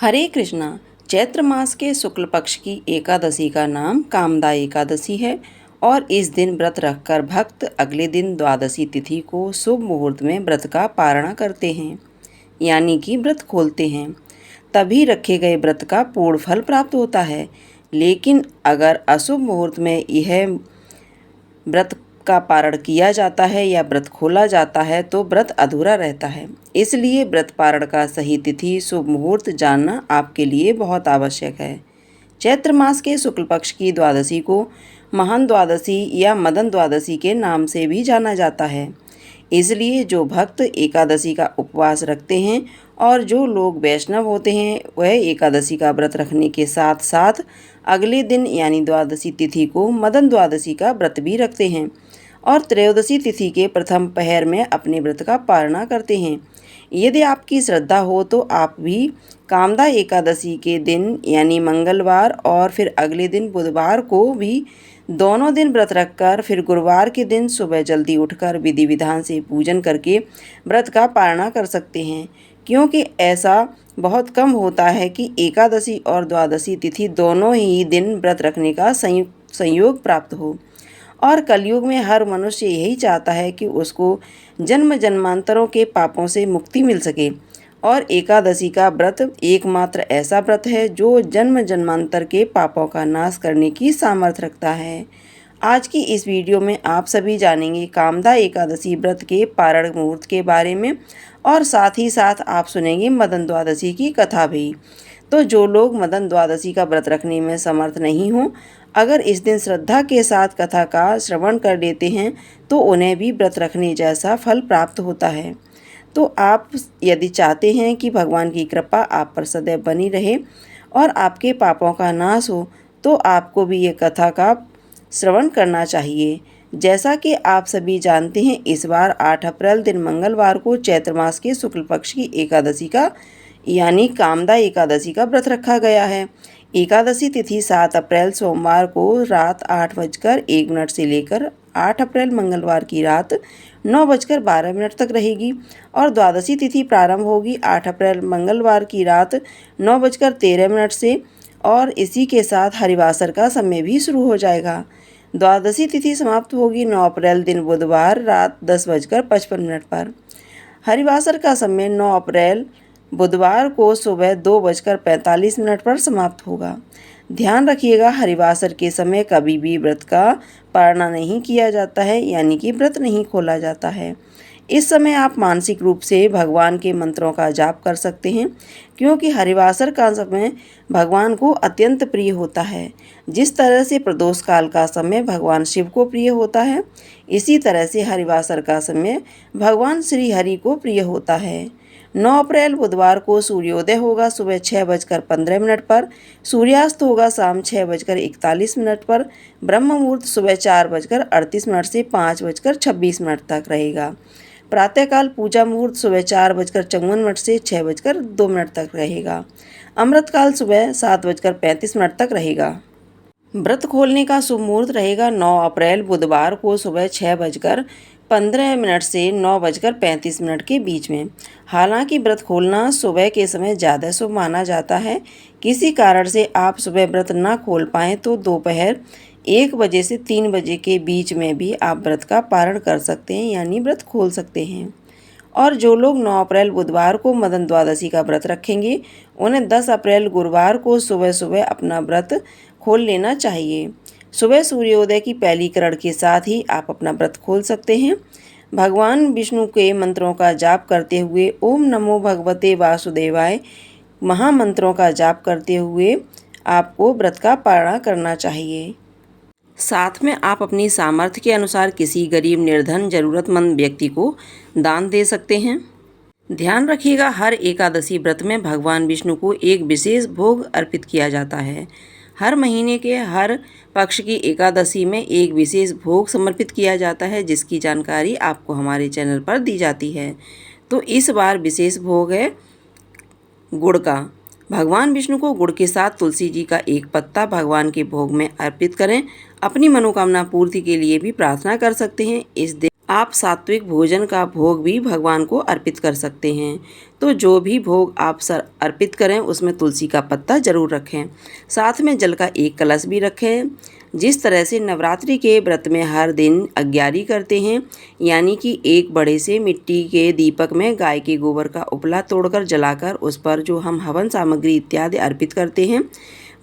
हरे कृष्णा। चैत्र मास के शुक्ल पक्ष की एकादशी का नाम कामदा एकादशी है और इस दिन व्रत रखकर भक्त अगले दिन द्वादशी तिथि को शुभ मुहूर्त में व्रत का पारणा करते हैं, यानी कि व्रत खोलते हैं। तभी रखे गए व्रत का पूर्ण फल प्राप्त होता है। लेकिन अगर अशुभ मुहूर्त में यह व्रत का पारण किया जाता है या व्रत खोला जाता है तो व्रत अधूरा रहता है। इसलिए व्रत पारण का सही तिथि शुभ मुहूर्त जानना आपके लिए बहुत आवश्यक है। चैत्र मास के शुक्ल पक्ष की द्वादशी को महान द्वादशी या मदन द्वादशी के नाम से भी जाना जाता है। इसलिए जो भक्त एकादशी का उपवास रखते हैं और जो लोग वैष्णव होते हैं वह एकादशी का व्रत रखने के साथ साथ अगले दिन यानी द्वादशी तिथि को मदन द्वादशी का व्रत भी रखते हैं और त्रयोदशी तिथि के प्रथम पहर में अपने व्रत का पारणा करते हैं। यदि आपकी श्रद्धा हो तो आप भी कामदा एकादशी के दिन यानी मंगलवार और फिर अगले दिन बुधवार को भी दोनों दिन व्रत रखकर फिर गुरुवार के दिन सुबह जल्दी उठकर विधि विधान से पूजन करके व्रत का पारणा कर सकते हैं, क्योंकि ऐसा बहुत कम होता है कि एकादशी और द्वादशी तिथि दोनों ही दिन व्रत रखने का संयोग प्राप्त हो। और कलयुग में हर मनुष्य यही चाहता है कि उसको जन्म जन्मांतरों के पापों से मुक्ति मिल सके और एकादशी का व्रत एकमात्र ऐसा व्रत है जो जन्म जन्मांतर के पापों का नाश करने की सामर्थ्य रखता है। आज की इस वीडियो में आप सभी जानेंगे कामदा एकादशी व्रत के पारण मुहूर्त के बारे में और साथ ही साथ आप सुनेंगे मदन द्वादशी की कथा भी। तो जो लोग मदन द्वादशी का व्रत रखने में समर्थ नहीं हों, अगर इस दिन श्रद्धा के साथ कथा का श्रवण कर लेते हैं तो उन्हें भी व्रत रखने जैसा फल प्राप्त होता है। तो आप यदि चाहते हैं कि भगवान की कृपा आप पर सदैव बनी रहे और आपके पापों का नाश हो तो आपको भी ये कथा का श्रवण करना चाहिए। जैसा कि आप सभी जानते हैं, इस बार 8 अप्रैल दिन मंगलवार को चैत्र मास के शुक्ल पक्ष की एकादशी का यानी कामदा एकादशी का व्रत रखा गया है। एकादशी तिथि 7 अप्रैल सोमवार को रात 8:01 से लेकर 8 अप्रैल मंगलवार की रात 9:12 तक रहेगी और द्वादशी तिथि प्रारंभ होगी 8 अप्रैल मंगलवार की रात 9:13 से और इसी के साथ हरिवासर का समय भी शुरू हो जाएगा। द्वादशी तिथि समाप्त होगी 9 अप्रैल दिन बुधवार रात 10:55 पर। हरिवासर का समय 9 अप्रैल बुधवार को सुबह 2:45 पर समाप्त होगा। ध्यान रखिएगा, हरिवासर के समय कभी भी व्रत का पारणा नहीं किया जाता है, यानी कि व्रत नहीं खोला जाता है। इस समय आप मानसिक रूप से भगवान के मंत्रों का जाप कर सकते हैं, क्योंकि हरिवासर का समय भगवान को अत्यंत प्रिय होता है। जिस तरह से प्रदोष काल का समय भगवान शिव को प्रिय होता है, इसी तरह से हरिवासर का समय भगवान श्री हरि को प्रिय होता है। 9 अप्रैल बुधवार को सूर्योदय होगा सुबह 6:15 पर, सूर्यास्त होगा शाम 6:41 पर, ब्रह्म मुहूर्त सुबह 4:38 से 5:26 तक रहेगा। प्रातःकाल पूजा मुहूर्त सुबह 4:54 से 6:02 तक रहेगा। अमृतकाल सुबह 7:35 तक रहेगा। व्रत खोलने का शुभ मुहूर्त रहेगा 9 अप्रैल बुधवार को सुबह 6:15 से 9:35 के बीच में। हालांकि व्रत खोलना सुबह के समय ज़्यादा शुभ माना जाता है। किसी कारण से आप सुबह व्रत ना खोल पाएँ तो दोपहर 1 बजे से 3 बजे के बीच में भी आप व्रत का पारण कर सकते हैं, यानी व्रत खोल सकते हैं। और जो लोग 9 अप्रैल बुधवार को मदन द्वादशी का व्रत रखेंगे उन्हें 10 अप्रैल गुरुवार को सुबह सुबह अपना व्रत खोल लेना चाहिए। सुबह सूर्योदय की पहली किरण के साथ ही आप अपना व्रत खोल सकते हैं। भगवान विष्णु के मंत्रों का जाप करते हुए ओम नमो भगवते वासुदेवाय महामंत्रों का जाप करते हुए आपको व्रत का पारणा करना चाहिए। साथ में आप अपनी सामर्थ्य के अनुसार किसी गरीब निर्धन जरूरतमंद व्यक्ति को दान दे सकते हैं। ध्यान रखिएगा, हर एकादशी व्रत में भगवान विष्णु को एक विशेष भोग अर्पित किया जाता है। हर महीने के हर पक्ष की एकादशी में एक विशेष भोग समर्पित किया जाता है, जिसकी जानकारी आपको हमारे चैनल पर दी जाती है। तो इस बार विशेष भोग है गुड़ का। भगवान विष्णु को गुड़ के साथ तुलसी जी का एक पत्ता भगवान के भोग में अर्पित करें। अपनी मनोकामना पूर्ति के लिए भी प्रार्थना कर सकते हैं। इस दिन आप सात्विक भोजन का भोग भी भगवान को अर्पित कर सकते हैं। तो जो भी भोग आप अर्पित करें उसमें तुलसी का पत्ता ज़रूर रखें। साथ में जल का एक कलश भी रखें। जिस तरह से नवरात्रि के व्रत में हर दिन अग्यारी करते हैं, यानी कि एक बड़े से मिट्टी के दीपक में गाय के गोबर का उपला तोड़कर जलाकर उस पर जो हम हवन सामग्री इत्यादि अर्पित करते हैं,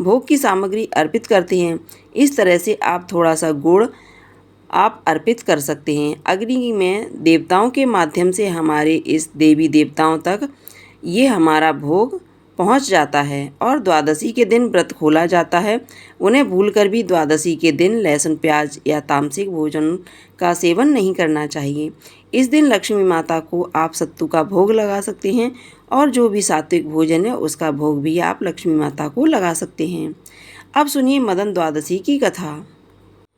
भोग की सामग्री अर्पित करते हैं, इस तरह से आप थोड़ा सा गुड़ आप अर्पित कर सकते हैं। अग्नि में देवताओं के माध्यम से हमारे इस देवी देवताओं तक ये हमारा भोग पहुंच जाता है और द्वादशी के दिन व्रत खोला जाता है। उन्हें भूलकर भी द्वादशी के दिन लहसुन प्याज या तामसिक भोजन का सेवन नहीं करना चाहिए। इस दिन लक्ष्मी माता को आप सत्तू का भोग लगा सकते हैं और जो भी सात्विक भोजन है उसका भोग भी आप लक्ष्मी माता को लगा सकते हैं। अब सुनिए मदन द्वादशी की कथा।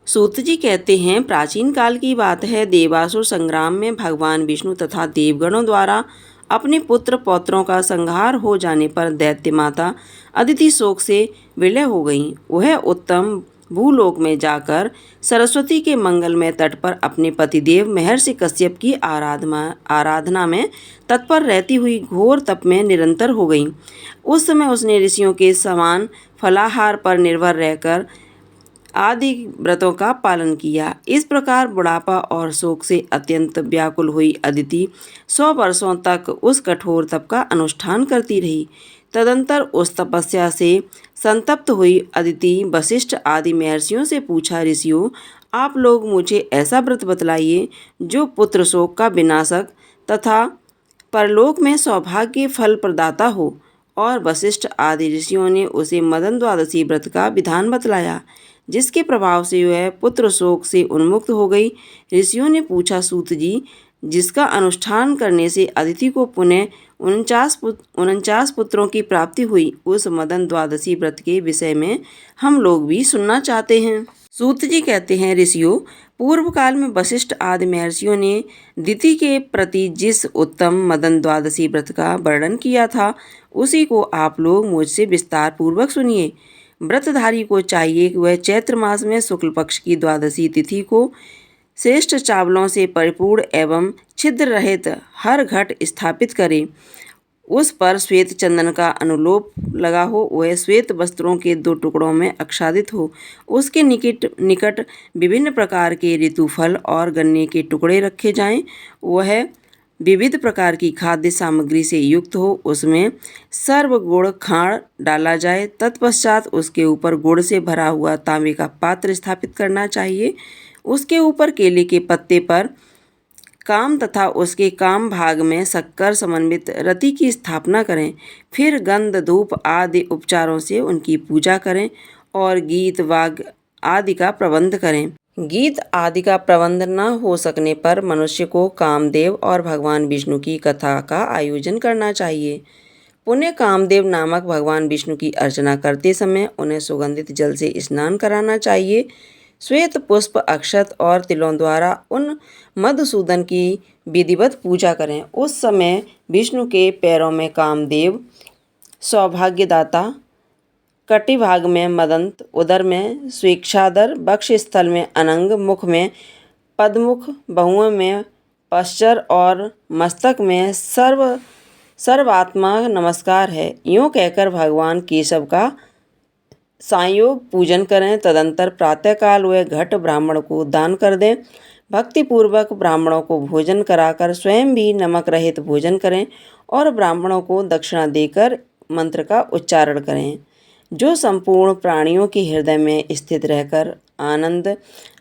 सूत जी कहते हैं, प्राचीन काल की बात है, देवासुर संग्राम में भगवान विष्णु तथा देवगणों द्वारा अपने पुत्र पौत्रों का संहार हो जाने पर दैत्य माता अदिति शोक से विलय हो गईं। वह उत्तम भूलोक में जाकर सरस्वती के मंगलमय तट पर अपने पतिदेव महर्षि कश्यप की आराधना में तत्पर रहती हुई घोर तप में निरंतर हो गईं। उस समय उसने ऋषियों के समान फलाहार पर निर्भर रहकर आदि व्रतों का पालन किया। इस प्रकार बुढ़ापा और शोक से अत्यंत व्याकुल हुई अदिति 100 वर्षों तक उस कठोर तप का अनुष्ठान करती रही। तदंतर उस तपस्या से संतप्त हुई अदिति वशिष्ठ आदि महर्षियों से पूछा, ऋषियों, आप लोग मुझे ऐसा व्रत बतलाइए जो पुत्र शोक का विनाशक तथा परलोक में सौभाग्य फल प्रदाता हो। और वशिष्ठ आदि ऋषियों ने उसे मदन द्वादशी व्रत का विधान बतलाया, जिसके प्रभाव से वह पुत्र शोक से उन्मुक्त हो गई। ऋषियों ने पूछा, सूत जी, जिसका अनुष्ठान करने से अदिति को पुनः 49 पुत्रों की प्राप्ति हुई, उस मदन द्वादशी व्रत के विषय में हम लोग भी सुनना चाहते हैं। सूत जी कहते हैं, ऋषियों, पूर्व काल में वशिष्ठ आदि महर्षियों ने दिति के प्रति जिस उत्तम मदन द्वादशी व्रत का वर्णन किया था, उसी को आप लोग मुझसे विस्तार पूर्वक सुनिए। व्रतधारी को चाहिए कि वह चैत्र मास में शुक्ल पक्ष की द्वादशी तिथि को श्रेष्ठ चावलों से परिपूर्ण एवं छिद्र रहित हर घट स्थापित करे। उस पर श्वेत चंदन का अनुलोप लगा हो, वह श्वेत वस्त्रों के 2 टुकड़ों में आच्छादित हो। उसके निकट विभिन्न प्रकार के ऋतुफल और गन्ने के टुकड़े रखे जाएं। वह विविध प्रकार की खाद्य सामग्री से युक्त हो। उसमें सर्व गुड़ खाड़ डाला जाए। तत्पश्चात उसके ऊपर गुड़ से भरा हुआ तांबे का पात्र स्थापित करना चाहिए। उसके ऊपर केले के पत्ते पर काम तथा उसके काम भाग में शक्कर समन्वित रति की स्थापना करें। फिर गंध धूप आदि उपचारों से उनकी पूजा करें और गीत वाग आदि का प्रबंध करें। गीत आदि का प्रबंध न हो सकने पर मनुष्य को कामदेव और भगवान विष्णु की कथा का आयोजन करना चाहिए। पुण्य कामदेव नामक भगवान विष्णु की अर्चना करते समय उन्हें सुगंधित जल से स्नान कराना चाहिए। श्वेत पुष्प अक्षत और तिलों द्वारा उन मधुसूदन की विधिवत पूजा करें। उस समय विष्णु के पैरों में कामदेव, सौभाग्यदाता, कटिभाग में मदंत, उदर में स्वेच्छादर, वक्षस्थल में अनंग, मुख में पद्मुख, बाहुओं में पश्चर और मस्तक में सर्वात्मा नमस्कार है। यूँ कहकर भगवान केशव का सांयोग पूजन करें। तदंतर प्रातःकाल वह घट ब्राह्मण को दान कर दें। भक्तिपूर्वक ब्राह्मणों को भोजन कराकर स्वयं भी नमक रहित भोजन करें और ब्राह्मणों को दक्षिणा देकर मंत्र का उच्चारण करें, जो संपूर्ण प्राणियों के हृदय में स्थित रहकर आनंद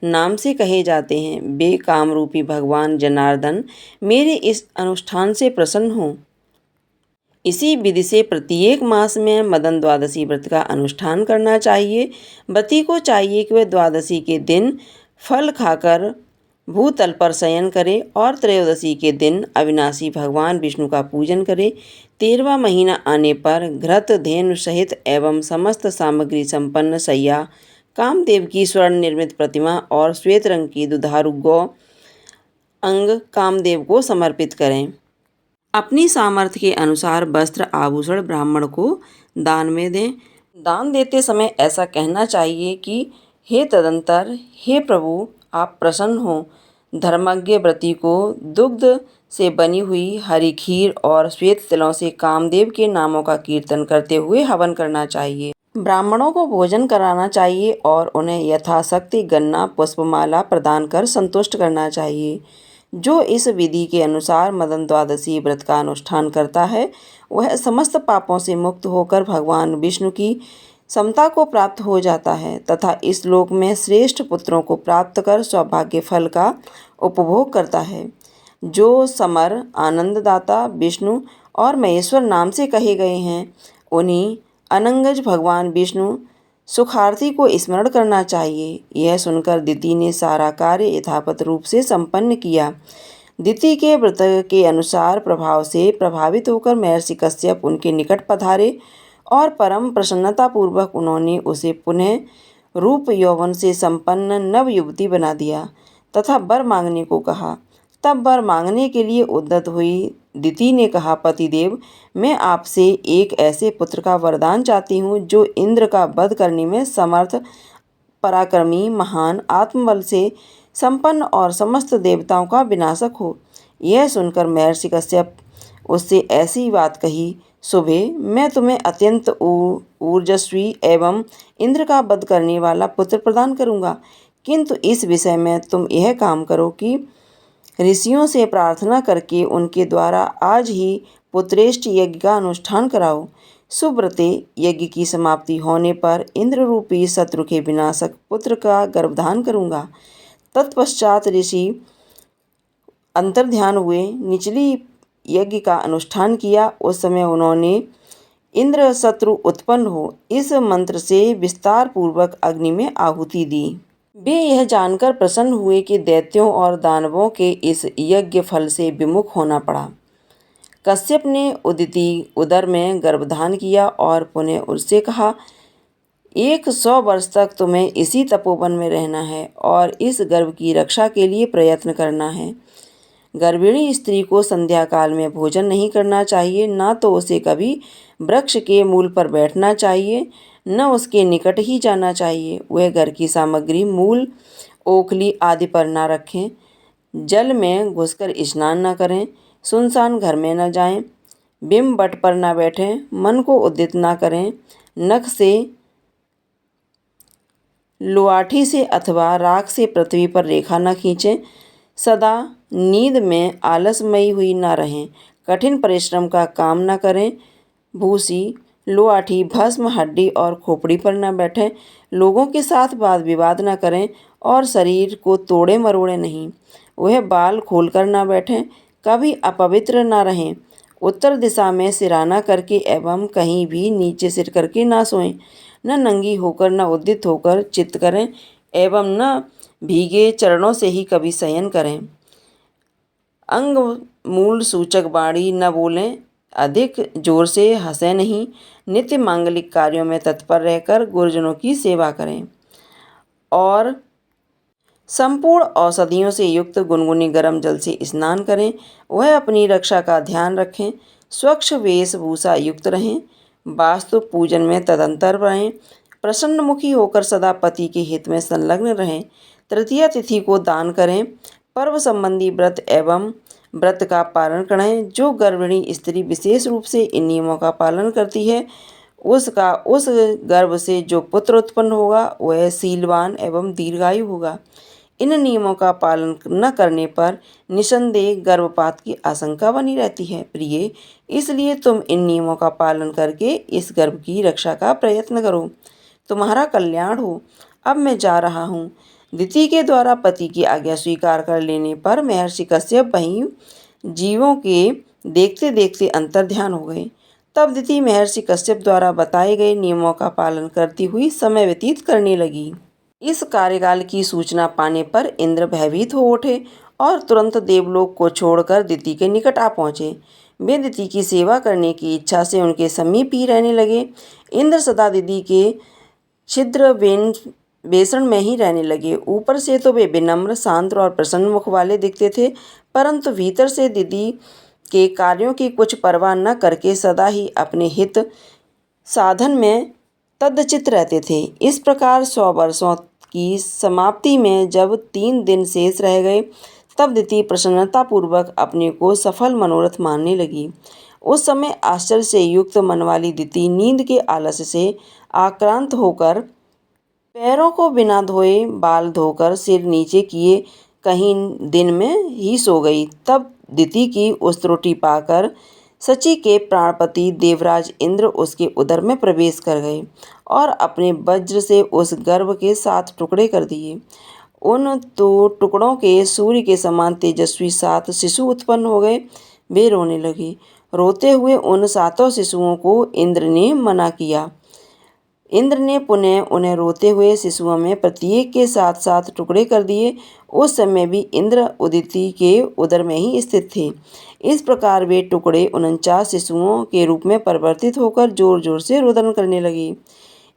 नाम से कहे जाते हैं। वे कामरूपी भगवान जनार्दन मेरे इस अनुष्ठान से प्रसन्न हों। इसी विधि से प्रत्येक मास में मदन द्वादशी व्रत का अनुष्ठान करना चाहिए। व्रती को चाहिए कि वह द्वादशी के दिन फल खाकर भूतल पर शयन करे और त्रयोदशी के दिन अविनाशी भगवान विष्णु का पूजन करे। 13वां महीना आने पर घृत धेनु सहित एवं समस्त सामग्री संपन्न सैया, कामदेव की स्वर्ण निर्मित प्रतिमा और श्वेत रंग की दुधारू गौ अंग कामदेव को समर्पित करें। अपनी सामर्थ्य के अनुसार वस्त्र आभूषण ब्राह्मण को दान में दें। दान देते समय ऐसा कहना चाहिए कि हे तदंतर, हे प्रभु, आप प्रसन्न हो। धर्मज्ञ व्रती को दुग्ध से बनी हुई हरी खीर और श्वेत तिलों से कामदेव के नामों का कीर्तन करते हुए हवन करना चाहिए। ब्राह्मणों को भोजन कराना चाहिए और उन्हें यथाशक्ति गन्ना पुष्पमाला प्रदान कर संतुष्ट करना चाहिए। जो इस विधि के अनुसार मदन द्वादशी व्रत का अनुष्ठान करता है वह समस्त पापों से मुक्त होकर भगवान विष्णु की समता को प्राप्त हो जाता है तथा इस लोक में श्रेष्ठ पुत्रों को प्राप्त कर सौभाग्य फल का उपभोग करता है। जो समर, आनंददाता, विष्णु और महेश्वर नाम से कहे गए हैं उन्हीं अनंगज भगवान विष्णु सुखार्थी को स्मरण करना चाहिए। यह सुनकर दिति ने सारा कार्य यथावत रूप से संपन्न किया। दिति के व्रत के अनुसार प्रभाव से प्रभावित होकर महर्षि कश्यप उनके निकट पधारे और परम प्रसन्नतापूर्वक उन्होंने उसे पुनः रूप यौवन से संपन्न नव युवती बना दिया तथा वर मांगने को कहा। तब वर मांगने के लिए उद्यत हुई दिति ने कहा, पतिदेव, मैं आपसे एक ऐसे पुत्र का वरदान चाहती हूँ जो इंद्र का वध करने में समर्थ, पराक्रमी, महान, आत्मबल से संपन्न और समस्त देवताओं का विनाशक हो। यह सुनकर महर्षि कश्यप उससे ऐसी बात कही, सुबे, मैं तुम्हें अत्यंत ऊर्जस्वी एवं इंद्र का वध करने वाला पुत्र प्रदान करूँगा, किंतु इस विषय में तुम यह काम करो कि ऋषियों से प्रार्थना करके उनके द्वारा आज ही पुत्रेष्ट यज्ञ का अनुष्ठान कराओ। सुव्रते यज्ञ की समाप्ति होने पर इंद्र रूपी शत्रु के विनाशक पुत्र का गर्भधान करूँगा। तत्पश्चात ऋषि अंतर्ध्यान हुए, निचली यज्ञ का अनुष्ठान किया। उस समय उन्होंने इंद्र शत्रु उत्पन्न हो इस मंत्र से विस्तार पूर्वक अग्नि में आहुति दी। वे यह जानकर प्रसन्न हुए कि दैत्यों और दानवों के इस यज्ञ फल से विमुख होना पड़ा। कश्यप ने उदिति उदर में गर्भधान किया और पुनः उससे कहा, 100 वर्ष तक तुम्हें इसी तपोवन में रहना है और इस गर्भ की रक्षा के लिए प्रयत्न करना है। गर्भिणी स्त्री को संध्या काल में भोजन नहीं करना चाहिए, ना तो उसे कभी वृक्ष के मूल पर बैठना चाहिए, न उसके निकट ही जाना चाहिए। वह घर की सामग्री मूल, ओखली आदि पर न रखें, जल में घुसकर स्नान न करें, सुनसान घर में न जाएं, बिंब बट पर न बैठें, मन को उद्यत न करें, नख से, लुआठी से अथवा राख से पृथ्वी पर रेखा न खींचें, सदा नींद में आलसमयी हुई न रहें, कठिन परिश्रम का काम न करें, भूसी, लुआठी, भस्म, हड्डी और खोपड़ी पर न बैठें, लोगों के साथ वाद विवाद न करें और शरीर को तोड़े मरोड़े नहीं। वह बाल खोलकर न बैठें, कभी अपवित्र न रहें, उत्तर दिशा में सिराना करके एवं कहीं भी नीचे सिर करके ना सोएं, न नंगी होकर न उद्यत होकर चित्त करें एवं न भीगे चरणों से ही कभी शयन करें। अंग मूल सूचक वाणी न बोलें, अधिक जोर से हंसें नहीं, नित्य मांगलिक कार्यों में तत्पर रहकर गुरुजनों की सेवा करें और संपूर्ण औषधियों से युक्त गुनगुने गर्म जल से स्नान करें। वह अपनी रक्षा का ध्यान रखें, स्वच्छ वेशभूषा युक्त रहें, वास्तु पूजन में तदंतर रहें, प्रसन्नमुखी होकर सदा पति के हित में संलग्न रहें, तृतीया तिथि को दान करें, पर्व संबंधी व्रत एवं व्रत का पालन करें। जो गर्भिणी स्त्री विशेष रूप से इन नियमों का पालन करती है उसका उस गर्भ से जो पुत्र उत्पन्न होगा वह शीलवान एवं दीर्घायु होगा। इन नियमों का पालन न करने पर निसंदेह गर्भपात की आशंका बनी रहती है। प्रिय, इसलिए तुम इन नियमों का पालन करके इस गर्भ की रक्षा का प्रयत्न करो, तुम्हारा कल्याण हो। अब मैं जा रहा हूँ। दिति के द्वारा पति की आज्ञा स्वीकार कर लेने पर महर्षि कश्यप वहीं जीवों के देखते देखते अंतर्ध्यान हो गए। तब दिति महर्षि कश्यप द्वारा बताए गए नियमों का पालन करती हुई समय व्यतीत करने लगी। इस कार्यकाल की सूचना पाने पर इंद्र भयभीत हो उठे और तुरंत देवलोक को छोड़कर दिति के निकट आ पहुँचे। वे दिति की सेवा करने की इच्छा से उनके समीप ही रहने लगे। इंद्र सदा दिति के छिद्र बेसण में ही रहने लगे। ऊपर से तो वे विनम्र, शांत और प्रसन्न मुख वाले दिखते थे, परंतु भीतर से दिति के कार्यों की कुछ परवाह न करके सदा ही अपने हित साधन में तद्चित रहते थे। इस प्रकार 100 वर्षों की समाप्ति में जब 3 दिन शेष रह गए तब दिति प्रसन्नतापूर्वक अपने को सफल मनोरथ मानने लगी। उस समय आश्चर्य से युक्त मन वाली दिति नींद के आलस्य से आक्रांत होकर पैरों को बिना धोए, बाल धोकर सिर नीचे किए कहीं दिन में ही सो गई। तब दिति की उस त्रुटि पाकर शची के प्राणपति देवराज इंद्र उसके उदर में प्रवेश कर गए और अपने वज्र से उस गर्भ के 7 टुकड़े कर दिए। उन तो टुकड़ों के सूर्य के समान तेजस्वी 7 शिशु उत्पन्न हो गए। वे रोने लगे। रोते हुए उन 7 शिशुओं को इंद्र ने मना किया। इंद्र ने पुनः उन्हें रोते हुए शिशुओं में प्रत्येक के 7-7 टुकड़े कर दिए। उस समय भी इंद्र उदिति के उदर में ही स्थित थे। इस प्रकार वे टुकड़े 49 शिशुओं के रूप में परिवर्तित होकर जोर जोर से रुदन करने लगे।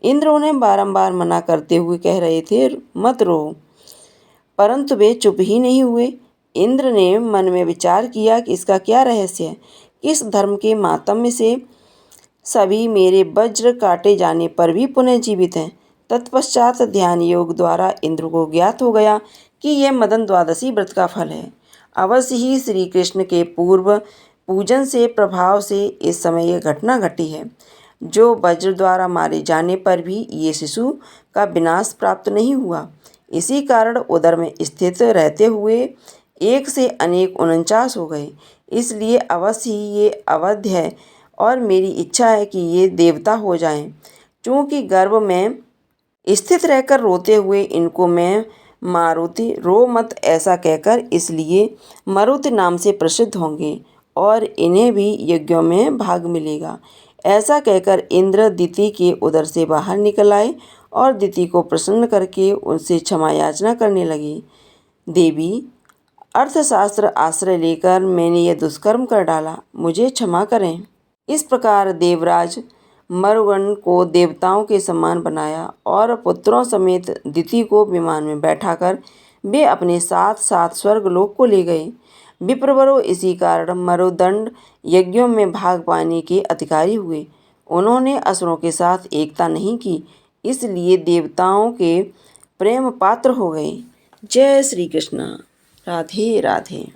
इंद्र उन्हें बारंबार मना करते हुए कह रहे थे, मत रो, परंतु वे चुप ही नहीं हुए। इंद्र ने मन में विचार किया कि इसका क्या रहस्य है, किस धर्म के मातम्य से सभी मेरे वज्र काटे जाने पर भी पुनः जीवित हैं। तत्पश्चात ध्यान योग द्वारा इंद्र को ज्ञात हो गया कि यह मदन द्वादशी व्रत का फल है। अवश्य ही श्री कृष्ण के पूर्व पूजन से प्रभाव से इस समय यह घटना घटी है। जो वज्र द्वारा मारे जाने पर भी ये शिशु का विनाश प्राप्त नहीं हुआ। इसी कारण उदर में स्थित रहते हुए एक से अनेक 49 हो गए। इसलिए अवश्य ही ये अवध है और मेरी इच्छा है कि ये देवता हो जाएं। चूँकि गर्भ में स्थित रहकर रोते हुए इनको मैं मारुति, रो मत ऐसा कहकर इसलिए मरुति नाम से प्रसिद्ध होंगे और इन्हें भी यज्ञों में भाग मिलेगा। ऐसा कहकर इंद्र दिति के उदर से बाहर निकल आए और दिति को प्रसन्न करके उनसे क्षमा याचना करने लगे। देवी, अर्थशास्त्र आश्रय लेकर मैंने यह दुष्कर्म कर डाला, मुझे क्षमा करें। इस प्रकार देवराज मरुगण को देवताओं के समान बनाया और पुत्रों समेत दिति को विमान में बैठाकर वे अपने साथ साथ स्वर्गलोक को ले गए। विप्रवरों, इसी कारण मरुदंड यज्ञों में भाग पाने के अधिकारी हुए। उन्होंने असुरों के साथ एकता नहीं की, इसलिए देवताओं के प्रेम पात्र हो गए। जय श्री कृष्ण। राधे राधे।